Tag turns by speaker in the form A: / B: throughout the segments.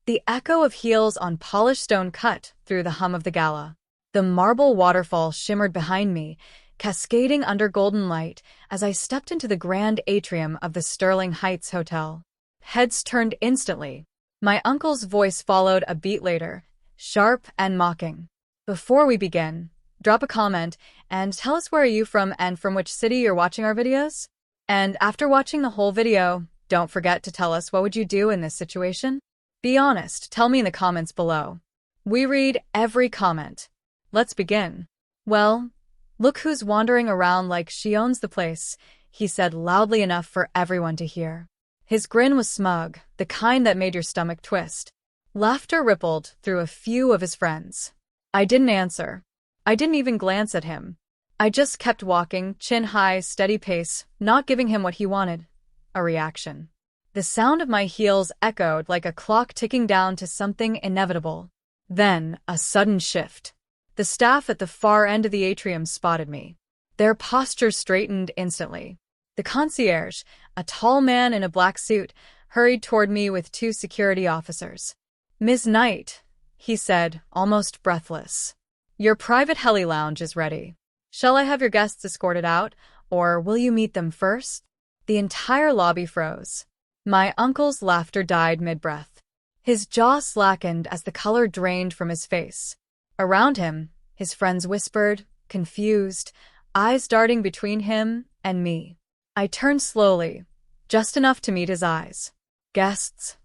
A: The echo of heels on polished stone cut through the hum of the gala. The marble waterfall shimmered behind me, cascading under golden light as I stepped into the grand atrium of the Sterling Heights Hotel. Heads turned instantly. My uncle's voice followed a beat later, sharp and mocking. Before we begin, drop a comment and tell us where are you from and from which city you're watching our videos. And after watching the whole video, don't forget to tell us what would you do in this situation? Be honest, tell me in the comments below. We read every comment. Let's begin. Well, look who's wandering around like she owns the place, he said loudly enough for everyone to hear. His grin was smug, the kind that made your stomach twist. Laughter rippled through a few of his friends. I didn't answer. I didn't even glance at him. I just kept walking, chin high, steady pace, not giving him what he wanted. A reaction. The sound of my heels echoed like a clock ticking down to something inevitable. Then, a sudden shift. The staff at the far end of the atrium spotted me. Their posture straightened instantly. The concierge, a tall man in a black suit, hurried toward me with two security officers. "Ms. Knight," he said, almost breathless. "Your private heli lounge is ready. Shall I have your guests escorted out, or will you meet them first?" The entire lobby froze. My uncle's laughter died mid-breath. His jaw slackened as the color drained from his face. Around him, his friends whispered, confused, eyes darting between him and me. I turned slowly, just enough to meet his eyes. "Guests?"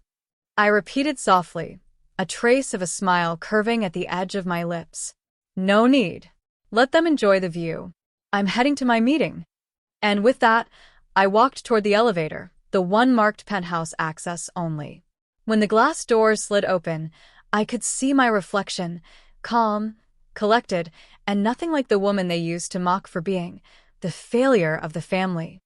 A: I repeated softly, a trace of a smile curving at the edge of my lips. "No need. Let them enjoy the view. I'm heading to my meeting." And with that, I walked toward the elevator, the one marked penthouse access only. When the glass doors slid open, I could see my reflection, calm, collected, and nothing like the woman they used to mock for being the failure of the family.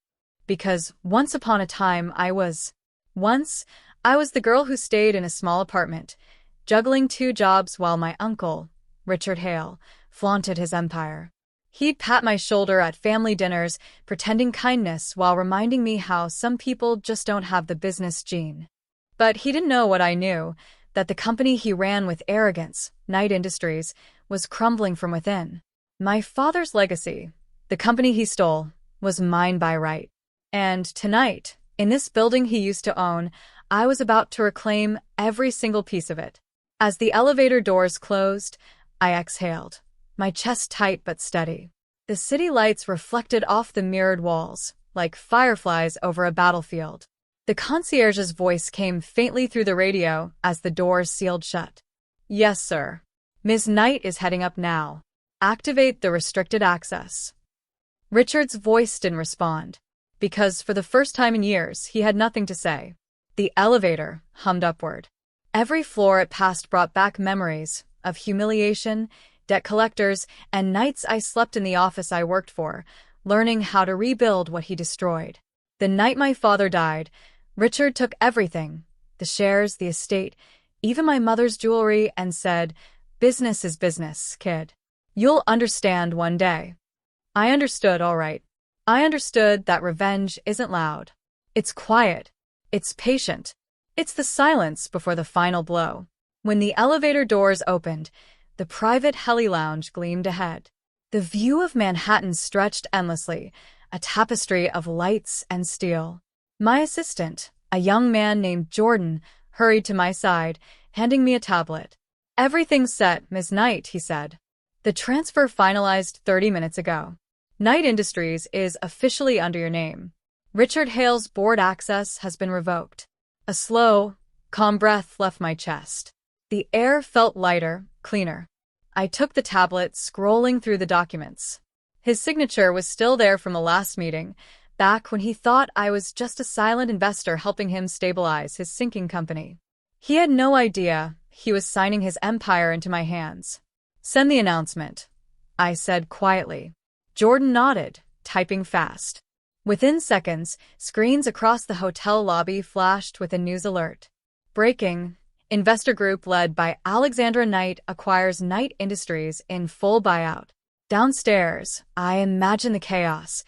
A: Because once upon a time I was the girl who stayed in a small apartment, juggling two jobs while my uncle, Richard Hale, flaunted his empire. He'd pat my shoulder at family dinners, pretending kindness while reminding me how some people just don't have the business gene. But he didn't know what I knew, that the company he ran with arrogance, Knight Industries, was crumbling from within. My father's legacy, the company he stole, was mine by right. And tonight, in this building he used to own, I was about to reclaim every single piece of it. As the elevator doors closed, I exhaled, my chest tight but steady. The city lights reflected off the mirrored walls, like fireflies over a battlefield. The concierge's voice came faintly through the radio as the doors sealed shut. "Yes, sir. Ms. Knight is heading up now. Activate the restricted access." Richard's voice didn't respond, because for the first time in years he had nothing to say. The elevator hummed upward. Every floor it passed brought back memories of humiliation, debt collectors, and nights I slept in the office I worked for, learning how to rebuild what he destroyed. The night my father died, Richard took everything, the shares, the estate, even my mother's jewelry, and said, "Business is business, kid. You'll understand one day." I understood, all right. I understood that revenge isn't loud. It's quiet. It's patient. It's the silence before the final blow. When the elevator doors opened, the private heli lounge gleamed ahead. The view of Manhattan stretched endlessly, a tapestry of lights and steel. My assistant, a young man named Jordan, hurried to my side, handing me a tablet. "Everything's set, Ms. Knight," he said. "The transfer finalized 30 minutes ago. Knight Industries is officially under your name. Richard Hale's board access has been revoked." A slow, calm breath left my chest. The air felt lighter, cleaner. I took the tablet, scrolling through the documents. His signature was still there from the last meeting, back when he thought I was just a silent investor helping him stabilize his sinking company. He had no idea he was signing his empire into my hands. "Send the announcement," I said quietly. Jordan nodded, typing fast. Within seconds, screens across the hotel lobby flashed with a news alert. Breaking: investor group led by Alexandra Knight acquires Knight Industries in full buyout. Downstairs, I imagine the chaos,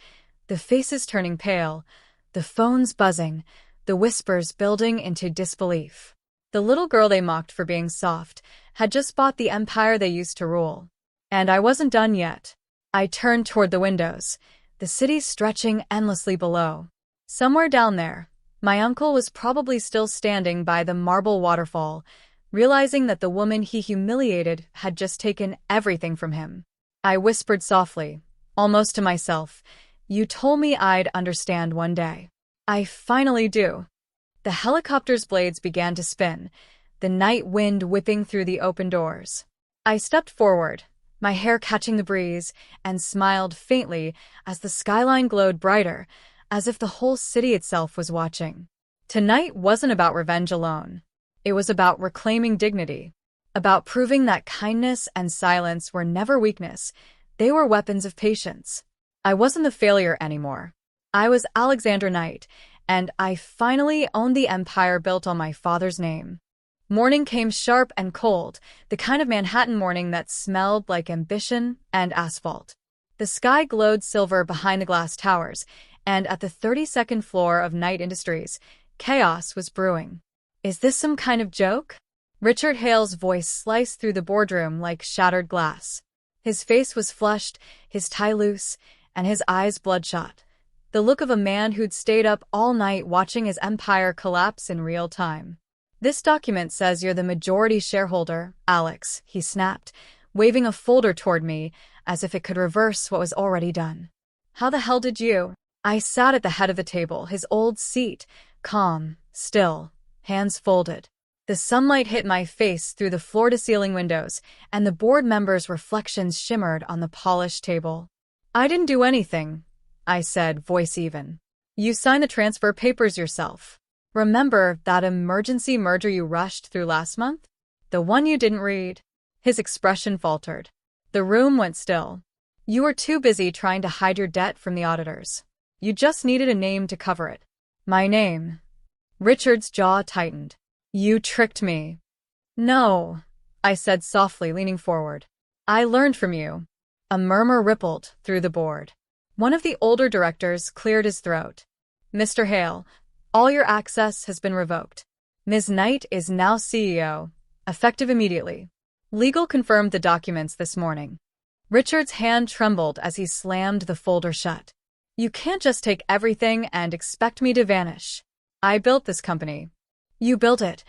A: the faces turning pale, the phones buzzing, the whispers building into disbelief. The little girl they mocked for being soft had just bought the empire they used to rule. And I wasn't done yet. I turned toward the windows, the city stretching endlessly below. Somewhere down there, my uncle was probably still standing by the marble waterfall, realizing that the woman he humiliated had just taken everything from him. I whispered softly, almost to myself, "You told me I'd understand one day. I finally do." The helicopter's blades began to spin, the night wind whipping through the open doors. I stepped forward, my hair catching the breeze, and smiled faintly as the skyline glowed brighter, as if the whole city itself was watching. Tonight wasn't about revenge alone. It was about reclaiming dignity, about proving that kindness and silence were never weakness, they were weapons of patience. I wasn't the failure anymore. I was Alexander Knight, and I finally owned the empire built on my father's name. Morning came sharp and cold, the kind of Manhattan morning that smelled like ambition and asphalt. The sky glowed silver behind the glass towers, and at the 32nd floor of Knight Industries, chaos was brewing. "Is this some kind of joke?" Richard Hale's voice sliced through the boardroom like shattered glass. His face was flushed, his tie loose, and his eyes bloodshot. The look of a man who'd stayed up all night watching his empire collapse in real time. "This document says you're the majority shareholder, Alex," he snapped, waving a folder toward me as if it could reverse what was already done. "How the hell did you?" I sat at the head of the table, his old seat, calm, still, hands folded. The sunlight hit my face through the floor-to-ceiling windows, and the board members' reflections shimmered on the polished table. "I didn't do anything," I said, voice even. "You signed the transfer papers yourself. Remember that emergency merger you rushed through last month? The one you didn't read?" His expression faltered. The room went still. "You were too busy trying to hide your debt from the auditors. You just needed a name to cover it." "My name?" Richard's jaw tightened. "You tricked me." "No," I said softly, leaning forward. "I learned from you." A murmur rippled through the board. One of the older directors cleared his throat. "Mr. Hale, all your access has been revoked. Ms. Knight is now CEO, effective immediately. Legal confirmed the documents this morning." Richard's hand trembled as he slammed the folder shut. "You can't just take everything and expect me to vanish. I built this company." "You built it,"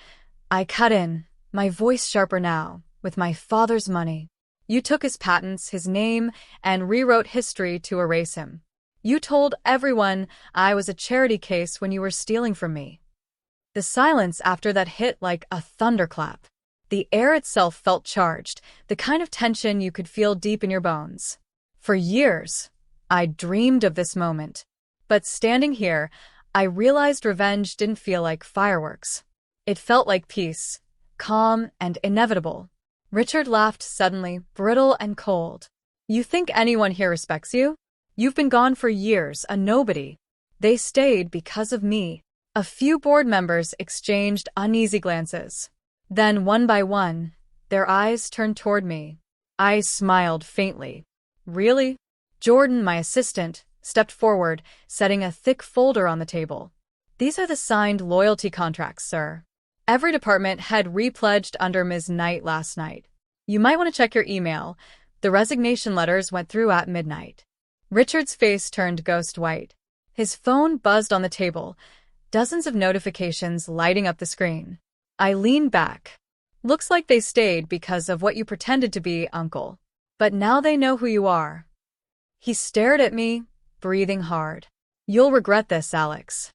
A: I cut in, my voice sharper now, "with my father's money. You took his patents, his name, and rewrote history to erase him. You told everyone I was a charity case when you were stealing from me." The silence after that hit like a thunderclap. The air itself felt charged, the kind of tension you could feel deep in your bones. For years, I dreamed of this moment. But standing here, I realized revenge didn't feel like fireworks. It felt like peace, calm and inevitable. Richard laughed suddenly, brittle and cold. "You think anyone here respects you? You've been gone for years, a nobody. They stayed because of me." A few board members exchanged uneasy glances. Then, one by one, their eyes turned toward me. I smiled faintly. "Really?" Jordan, my assistant, stepped forward, setting a thick folder on the table. "These are the signed loyalty contracts, sir. Every department head repledged under Ms. Knight last night. You might want to check your email. The resignation letters went through at midnight." Richard's face turned ghost white. His phone buzzed on the table, dozens of notifications lighting up the screen. I leaned back. "Looks like they stayed because of what you pretended to be, Uncle. But now they know who you are." He stared at me, breathing hard. "You'll regret this, Alex."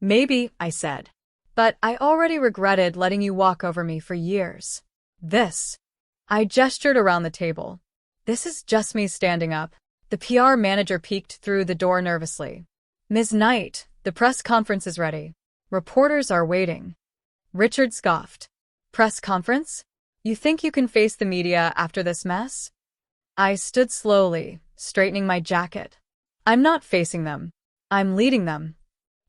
A: "Maybe," I said. "But I already regretted letting you walk over me for years. This." I gestured around the table. "This is just me standing up." The PR manager peeked through the door nervously. "Ms. Knight, the press conference is ready. Reporters are waiting." Richard scoffed. "Press conference? You think you can face the media after this mess?" I stood slowly, straightening my jacket. "I'm not facing them. I'm leading them."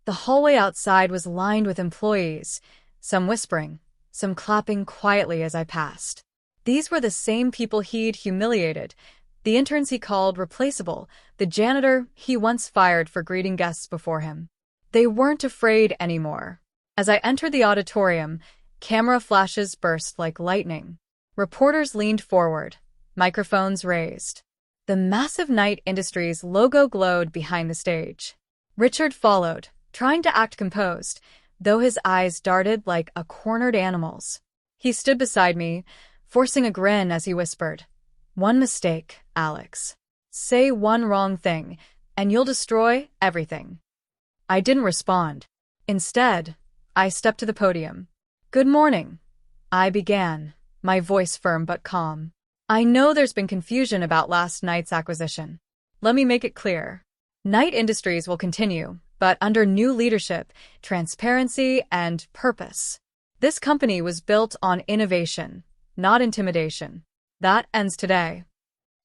A: The hallway outside was lined with employees, some whispering, some clapping quietly as I passed. These were the same people he'd humiliated, the interns he called replaceable, the janitor he once fired for greeting guests before him. They weren't afraid anymore. As I entered the auditorium, Camera flashes burst like lightning. Reporters leaned forward, microphones raised. The massive Knight Industries logo glowed behind the stage. Richard followed, trying to act composed, though his eyes darted like a cornered animal's. He stood beside me, forcing a grin as he whispered, "One mistake, Alex. Say one wrong thing, and you'll destroy everything." I didn't respond. Instead, I stepped to the podium. "Good morning," I began, my voice firm but calm. "I know there's been confusion about last night's acquisition. Let me make it clear. Knight Industries will continue, but under new leadership, transparency, and purpose. This company was built on innovation, not intimidation. That ends today."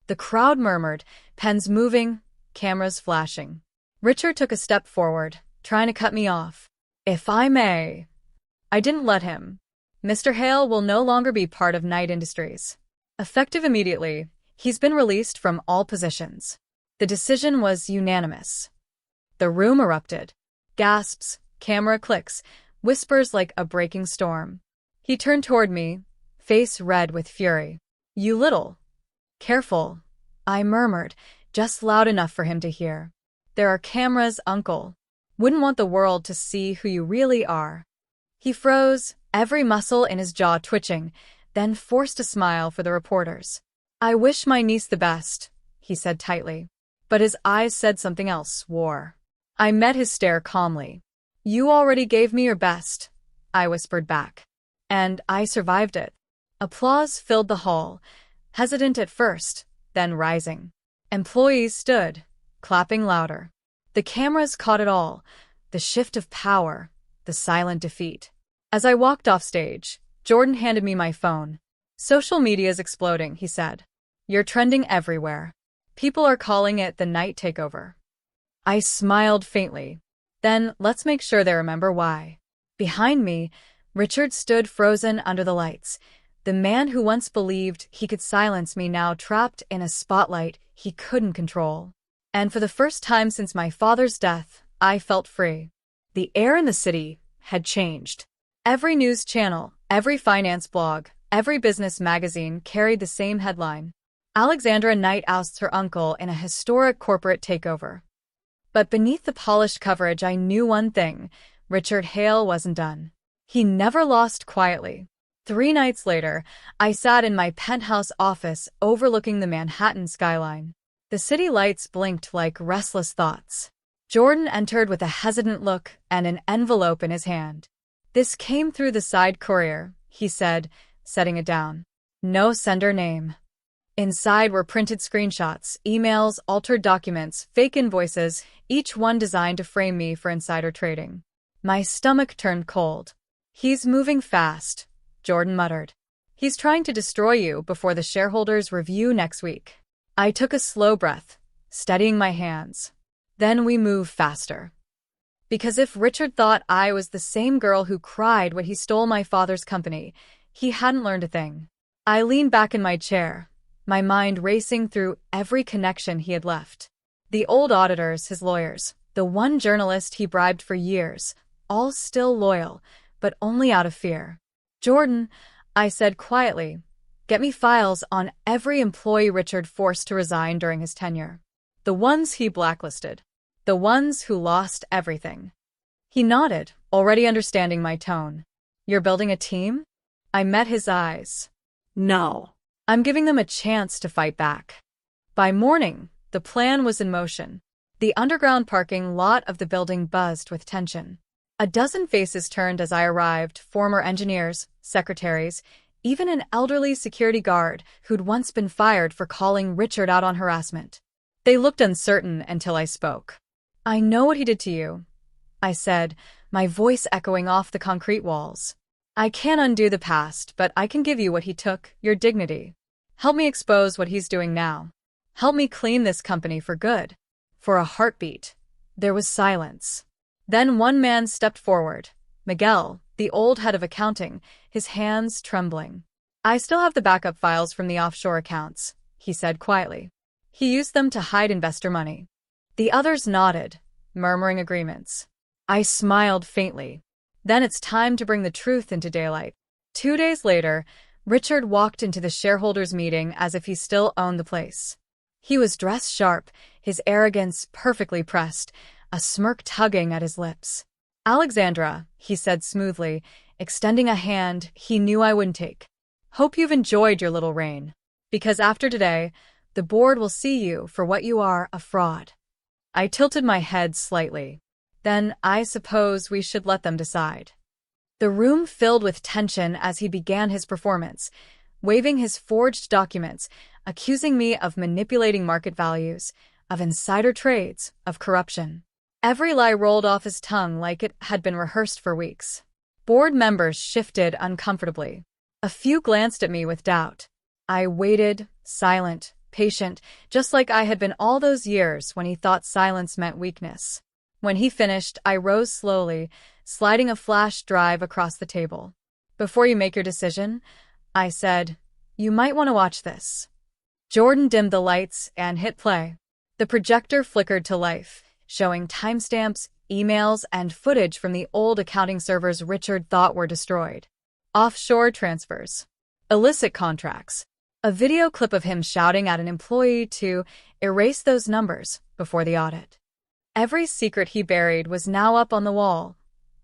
A: The crowd murmured, pens moving, cameras flashing. Richard took a step forward, trying to cut me off. "If I may." I didn't let him. "Mr. Hale will no longer be part of Knight Industries. Effective immediately, he's been released from all positions." The decision was unanimous. The room erupted. Gasps, camera clicks, whispers like a breaking storm. He turned toward me, face red with fury. "You little." "Careful," I murmured, just loud enough for him to hear. "There are cameras, Uncle. Wouldn't want the world to see who you really are." He froze, every muscle in his jaw twitching, then forced a smile for the reporters. "I wish my niece the best," he said tightly. But his eyes said something else, war. I met his stare calmly. "You already gave me your best," I whispered back. And I survived it. Applause filled the hall, hesitant at first, then rising. Employees stood, clapping louder. The cameras caught it all, the shift of power, the silent defeat. As I walked off stage, Jordan handed me my phone. "Social media's exploding," he said. "You're trending everywhere. People are calling it the Knight takeover." I smiled faintly. "Then let's make sure they remember why." Behind me, Richard stood frozen under the lights. The man who once believed he could silence me now trapped in a spotlight he couldn't control. And for the first time since my father's death, I felt free. The air in the city had changed. Every news channel, every finance blog, every business magazine carried the same headline: "Alexandra Knight ousts her uncle in a historic corporate takeover." But beneath the polished coverage, I knew one thing: Richard Hale wasn't done. He never lost quietly. 3 nights later, I sat in my penthouse office overlooking the Manhattan skyline. The city lights blinked like restless thoughts. Jordan entered with a hesitant look and an envelope in his hand. "This came through the side courier," he said, setting it down. "No sender name." Inside were printed screenshots, emails, altered documents, fake invoices, each one designed to frame me for insider trading. My stomach turned cold. "He's moving fast," Jordan muttered. "He's trying to destroy you before the shareholders' review next week." I took a slow breath, steadying my hands. "Then we move faster." Because if Richard thought I was the same girl who cried when he stole my father's company, he hadn't learned a thing. I leaned back in my chair, my mind racing through every connection he had left. The old auditors, his lawyers, the one journalist he bribed for years, all still loyal, but only out of fear. "Jordan," I said quietly, "get me files on every employee Richard forced to resign during his tenure. The ones he blacklisted. The ones who lost everything." He nodded, already understanding my tone. "You're building a team?" I met his eyes. "No. I'm giving them a chance to fight back." By morning, the plan was in motion. The underground parking lot of the building buzzed with tension. A dozen faces turned as I arrived, former engineers, secretaries, even an elderly security guard who'd once been fired for calling Richard out on harassment. They looked uncertain until I spoke. "I know what he did to you," I said, my voice echoing off the concrete walls. "I can't undo the past, but I can give you what he took, your dignity. Help me expose what he's doing now. Help me clean this company for good." For a heartbeat, there was silence. Then one man stepped forward, Miguel, the old head of accounting, his hands trembling. "I still have the backup files from the offshore accounts," he said quietly. "He used them to hide investor money." The others nodded, murmuring agreements. I smiled faintly. "Then it's time to bring the truth into daylight." 2 days later, Richard walked into the shareholders' meeting as if he still owned the place. He was dressed sharp, his arrogance perfectly pressed, a smirk tugging at his lips. "Alexandra," he said smoothly, extending a hand he knew I wouldn't take. "Hope you've enjoyed your little reign. Because after today, the board will see you for what you are, a fraud." I tilted my head slightly. "Then I suppose we should let them decide." The room filled with tension as he began his performance, waving his forged documents, accusing me of manipulating market values, of insider trades, of corruption. Every lie rolled off his tongue like it had been rehearsed for weeks. Board members shifted uncomfortably. A few glanced at me with doubt. I waited, silent, patient, just like I had been all those years when he thought silence meant weakness. When he finished, I rose slowly, sliding a flash drive across the table. "Before you make your decision," I said, "you might want to watch this." Jordan dimmed the lights and hit play. The projector flickered to life, showing timestamps, emails, and footage from the old accounting servers Richard thought were destroyed. Offshore transfers. Illicit contracts. A video clip of him shouting at an employee to erase those numbers before the audit. Every secret he buried was now up on the wall.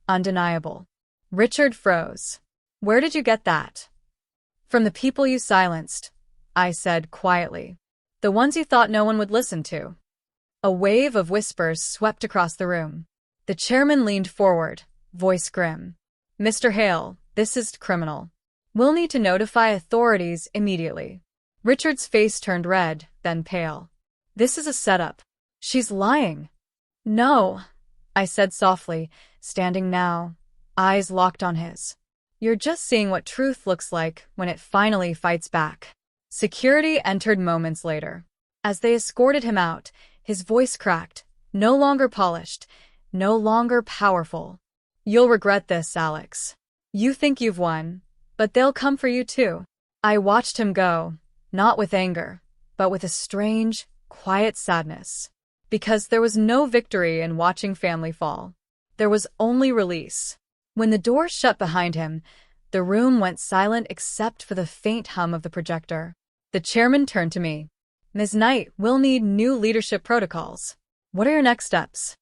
A: Undeniable. Richard froze. "Where did you get that?" "From the people you silenced," I said quietly. "The ones you thought no one would listen to." A wave of whispers swept across the room. The chairman leaned forward, voice grim. "Mr. Hale, this is criminal. We'll need to notify authorities immediately." Richard's face turned red, then pale. "This is a setup. She's lying." "No," I said softly, standing now, eyes locked on his. "You're just seeing what truth looks like when it finally fights back." Security entered moments later. As they escorted him out, his voice cracked, no longer polished, no longer powerful. "You'll regret this, Alex. You think you've won, but they'll come for you too." I watched him go, not with anger, but with a strange, quiet sadness. Because there was no victory in watching family fall. There was only release. When the door shut behind him, the room went silent except for the faint hum of the projector. The chairman turned to me. "Ms. Knight, we'll need new leadership protocols. What are your next steps?"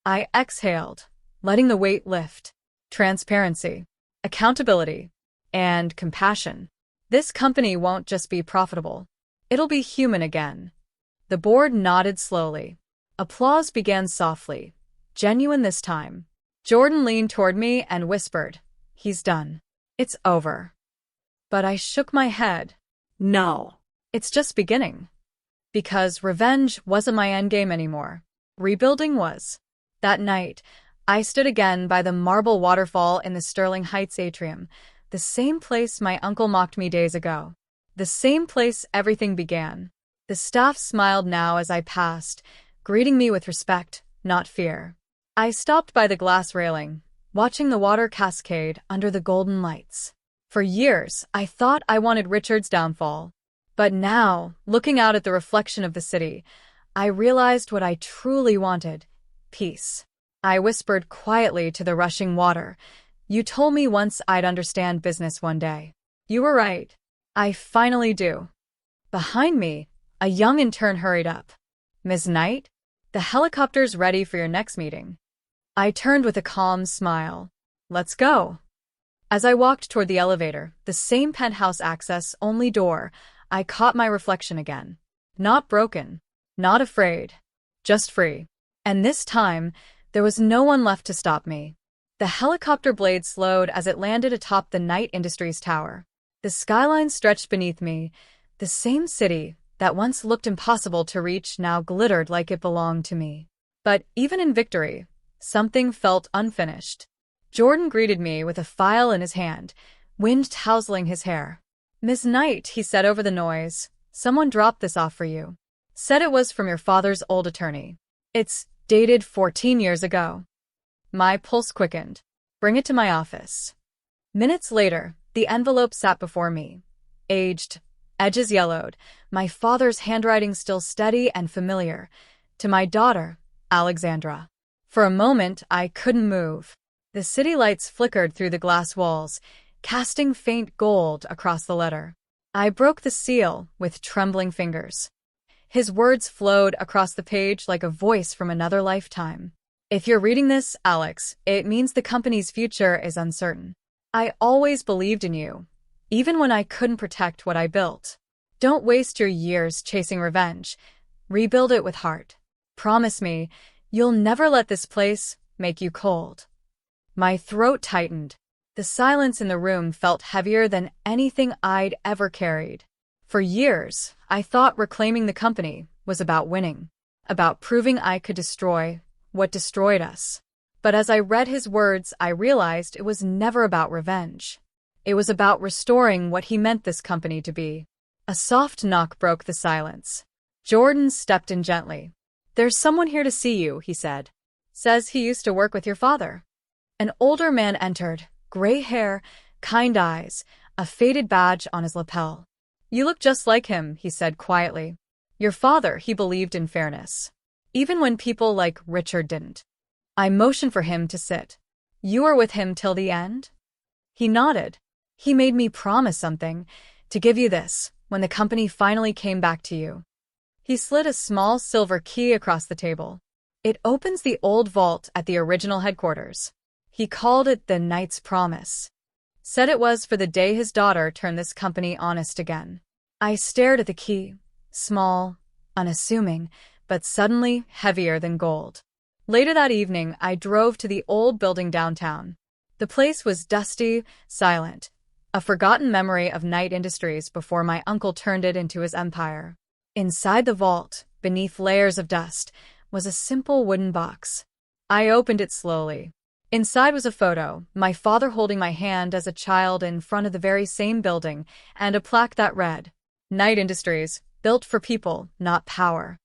A: I exhaled, letting the weight lift. Transparency, accountability, and compassion. This company won't just be profitable. It'll be human again. The board nodded slowly. Applause began softly, genuine this time. Jordan leaned toward me and whispered, "He's done. It's over." But I shook my head. "No. It's just beginning." Because revenge wasn't my endgame anymore. Rebuilding was. That night, I stood again by the marble waterfall in the Sterling Heights atrium, the same place my uncle mocked me days ago. The same place everything began. The staff smiled now as I passed, greeting me with respect, not fear. I stopped by the glass railing, watching the water cascade under the golden lights. For years, I thought I wanted Richard's downfall. But now, looking out at the reflection of the city, I realized what I truly wanted: peace. I whispered quietly to the rushing water, "You told me once I'd understand business one day. You were right. I finally do." Behind me, a young intern hurried up. "Ms. Knight? The helicopter's ready for your next meeting." I turned with a calm smile. "Let's go." As I walked toward the elevator, the same penthouse access-only door, I caught my reflection again. Not broken, not afraid, just free. And this time, there was no one left to stop me. The helicopter blade slowed as it landed atop the Knight Industries tower. The skyline stretched beneath me. The same city that once looked impossible to reach now glittered like it belonged to me. But even in victory, something felt unfinished. Jordan greeted me with a file in his hand, wind tousling his hair. "Ms. Knight," he said over the noise, "someone dropped this off for you. Said it was from your father's old attorney. It's dated 14 years ago." My pulse quickened. "Bring it to my office." Minutes later, the envelope sat before me. Aged, edges yellowed, my father's handwriting still steady and familiar. To my daughter, Alexandra. For a moment, I couldn't move. The city lights flickered through the glass walls, casting faint gold across the letter. I broke the seal with trembling fingers. His words flowed across the page like a voice from another lifetime. If you're reading this, Alex, it means the company's future is uncertain. I always believed in you, even when I couldn't protect what I built. Don't waste your years chasing revenge. Rebuild it with heart. Promise me, you'll never let this place make you cold. My throat tightened. The silence in the room felt heavier than anything I'd ever carried. For years, I thought reclaiming the company was about winning, about proving I could destroy what destroyed us. But as I read his words, I realized it was never about revenge. It was about restoring what he meant this company to be. A soft knock broke the silence. Jordan stepped in gently. "There's someone here to see you," he said. "Says he used to work with your father." An older man entered, gray hair, kind eyes, a faded badge on his lapel. "You look just like him," he said quietly. "Your father, he believed in fairness, even when people like Richard didn't." I motioned for him to sit. "You were with him till the end?" He nodded. "He made me promise something, to give you this, when the company finally came back to you." He slid a small silver key across the table. "It opens the old vault at the original headquarters." He called it the Knight's Promise. Said it was for the day his daughter turned this company honest again. I stared at the key, small, unassuming, but suddenly heavier than gold. Later that evening, I drove to the old building downtown. The place was dusty, silent, a forgotten memory of Knight Industries before my uncle turned it into his empire. Inside the vault, beneath layers of dust, was a simple wooden box. I opened it slowly. Inside was a photo, my father holding my hand as a child in front of the very same building, and a plaque that read, "Knight Industries, built for people, not power."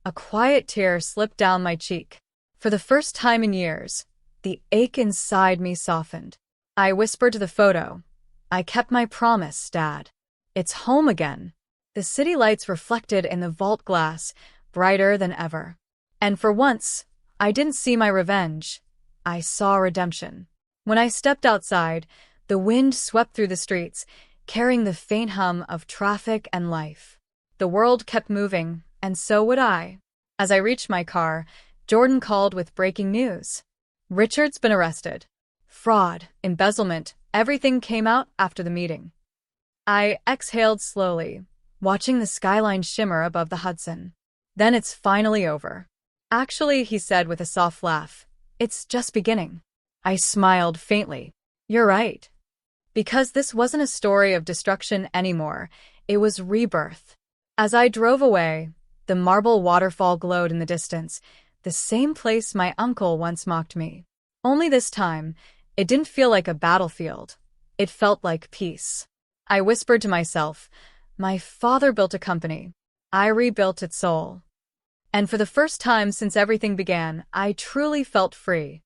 A: A quiet tear slipped down my cheek. For the first time in years, the ache inside me softened. I whispered to the photo, "I kept my promise, Dad. It's home again." The city lights reflected in the vault glass, brighter than ever. And for once, I didn't see my revenge. I saw redemption. When I stepped outside, the wind swept through the streets, carrying the faint hum of traffic and life. The world kept moving, and so would I. As I reached my car, Jordan called with breaking news. "Richard's been arrested. Fraud, embezzlement, everything came out after the meeting." I exhaled slowly, watching the skyline shimmer above the Hudson. "Then it's finally over." "Actually," he said with a soft laugh, "it's just beginning." I smiled faintly. "You're right." Because this wasn't a story of destruction anymore, it was rebirth. As I drove away, the marble waterfall glowed in the distance, the same place my uncle once mocked me. Only this time, it didn't feel like a battlefield. It felt like peace. I whispered to myself, my father built a company. I rebuilt its soul. And for the first time since everything began, I truly felt free.